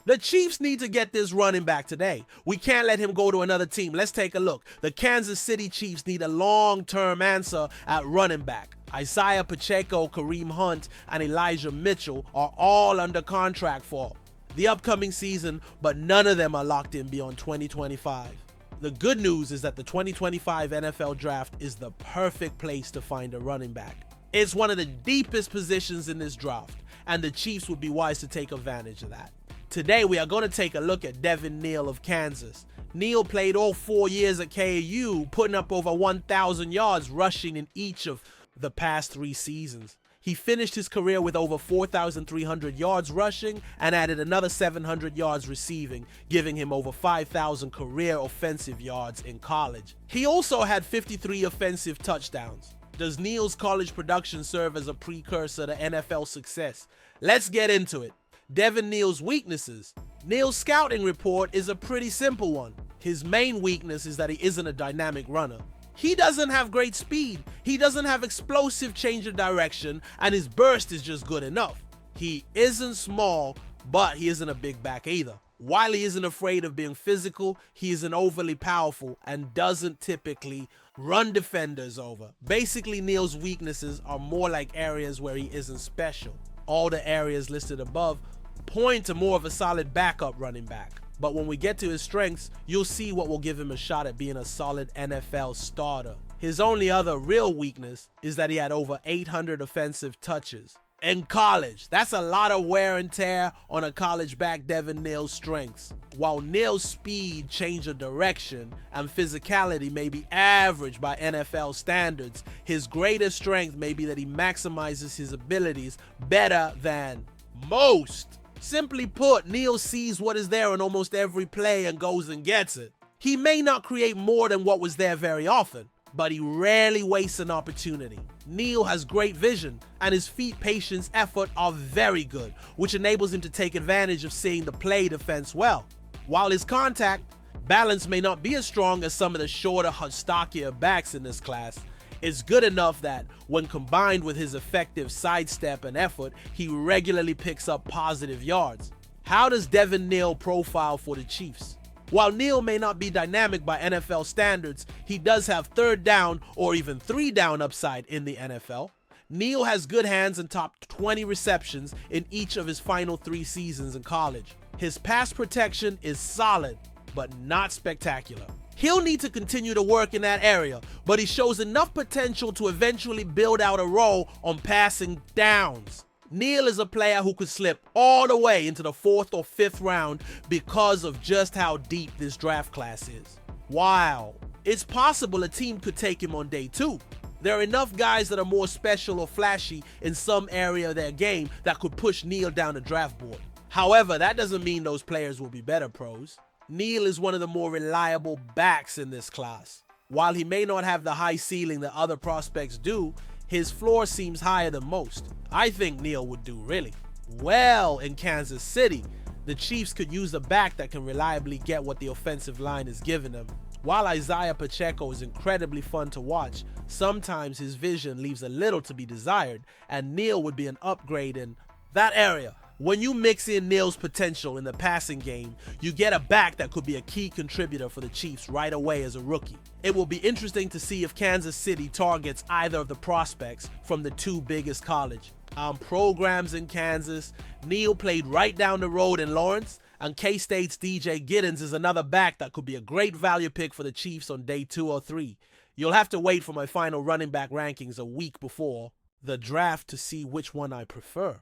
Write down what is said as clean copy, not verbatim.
The Chiefs need to get this running back today. We can't let him go to another team. Let's take a look. The Kansas City Chiefs need a long-term answer at running back. Isaiah Pacheco, Kareem Hunt, and Elijah Mitchell are all under contract for the upcoming season, but none of them are locked in beyond 2025. The good news is that the 2025 NFL Draft is the perfect place to find a running back. It's one of the deepest positions in this draft, and the Chiefs would be wise to take advantage of that. Today, we are going to take a look at Devin Neal of Kansas. Neal played all 4 years at KU, putting up over 1,000 yards rushing in each of the past 3 seasons. He finished his career with over 4,300 yards rushing and added another 700 yards receiving, giving him over 5,000 career offensive yards in college. He also had 53 offensive touchdowns. Does Neal's college production serve as a precursor to NFL success? Let's get into it. Devin Neal's weaknesses. Neal's scouting report is a pretty simple one. His main weakness is that he isn't a dynamic runner. He doesn't have great speed, he doesn't have explosive change of direction, and his burst is just good enough. He isn't small, but he isn't a big back either. While he isn't afraid of being physical, he isn't overly powerful and doesn't typically run defenders over. Basically, Neal's weaknesses are more like areas where he isn't special. All the areas listed above point to more of a solid backup running back. But when we get to his strengths, you'll see what will give him a shot at being a solid NFL starter. His only other real weakness is that he had over 800 offensive touches. In college, that's a lot of wear and tear on a college back Devin Neal's strengths. While Neal's speed, change of direction, and physicality may be average by NFL standards, his greatest strength may be that he maximizes his abilities better than most. Simply put, Neal sees what is there in almost every play and goes and gets it. He may not create more than what was there very often, but he rarely wastes an opportunity. Neal has great vision, and his feet, patience, effort are very good, which enables him to take advantage of seeing the play defense well. While his contact balance may not be as strong as some of the shorter, stockier backs in this class, it's good enough that when combined with his effective sidestep and effort, he regularly picks up positive yards. How does Devin Neal profile for the Chiefs? While Neal may not be dynamic by NFL standards, he does have 3rd down or even 3 down upside in the NFL. Neal has good hands and topped 20 receptions in each of his final 3 seasons in college. His pass protection is solid, but not spectacular. He'll need to continue to work in that area, but he shows enough potential to eventually build out a role on passing downs. Neal is a player who could slip all the way into the 4th or 5th round because of just how deep this draft class is. Wow, it's possible a team could take him on day 2. There are enough guys that are more special or flashy in some area of their game that could push Neal down the draft board. However, that doesn't mean those players will be better pros. Neal is one of the more reliable backs in this class. While he may not have the high ceiling that other prospects do, his floor seems higher than most. I think Neal would do really well in Kansas City. The Chiefs could use a back that can reliably get what the offensive line is giving them. While Isaiah Pacheco is incredibly fun to watch, sometimes his vision leaves a little to be desired, and Neal would be an upgrade in that area. When you mix in Neal's potential in the passing game, you get a back that could be a key contributor for the Chiefs right away as a rookie. It will be interesting to see if Kansas City targets either of the prospects from the 2 biggest college programs in Kansas. Neal played right down the road in Lawrence, and K-State's DJ Giddens is another back that could be a great value pick for the Chiefs on day 2 or 3. You'll have to wait for my final running back rankings a week before the draft to see which one I prefer.